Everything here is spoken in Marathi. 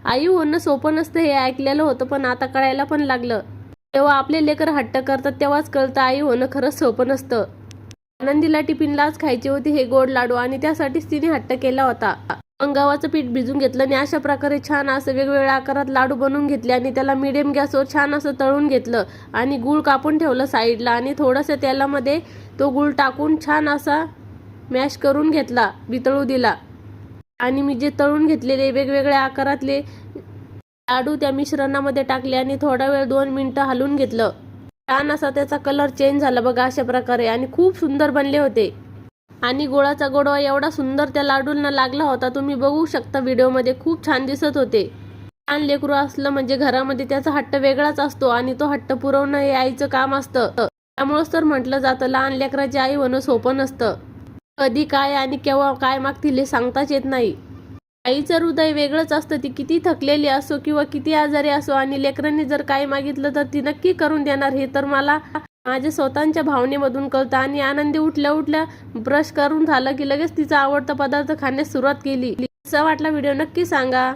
आई होणं सोपं नसतं हे ऐकलेलं होतं, पण आता कळायला पण लागलं. तेव्हा आपले लेकर हट्ट करतात तेव्हाच कळतं आई होणं खरंच सोपं नसतं. आनंदीला टिफिनलाच खायचे होते हे गोड लाडू आणि त्यासाठीच तिने हट्ट केला होता. मग गव्हाचं पीठ भिजून घेतलं आणि अशा प्रकारे छान असं वेगवेगळ्या आकारात लाडू बनवून घेतले आणि त्याला मीडियम गॅसवर छान असं तळून घेतलं आणि गूळ कापून ठेवलं साईडला आणि थोडंसं तेलामध्ये तो गूळ टाकून छान असा मॅश करून घेतला, वितळू दिला आणि मी जे तळून घेतलेले वेगवेगळ्या आकारातले लाडू त्या मिश्रणामध्ये टाकले आणि थोडा वेळ 2 मिनिटं हलवून घेतलं. छान असा त्याचा कलर चेंज झाला बघा अशा प्रकारे आणि खूप सुंदर बनले होते. आणि गुळाचा गोडवा एवढा सुंदर त्या लाडूंना लागला होता, तुम्ही बघू शकता व्हिडिओमध्ये, खूप छान दिसत होते. लहान लेकरू असलं म्हणजे घरामध्ये त्याचा हट्ट वेगळाच असतो आणि तो हट्ट पुरवणं हे आईचं काम असतं. त्यामुळेच तर म्हटलं जातं लहान लेकराची आई होणं सोपं नसतं. कधी काय आणि केव्हा काय मागतील हे सांगताच येत नाही. आईचं हृदय वेगळंच असतं. ती किती थकलेली असो किंवा किती आजारी असो आणि लेकरांनी जर काही मागितलं तर ती नक्की करून देणार हे तर मला माझ्या स्वतःच्या भावनेमधून कळतं. आणि आनंदी उठल्या उठल्या ब्रश करून झालं की लगेच तिचा आवडता पदार्थ खाण्यास सुरुवात केली. कसा वाटला व्हिडिओ नक्की सांगा.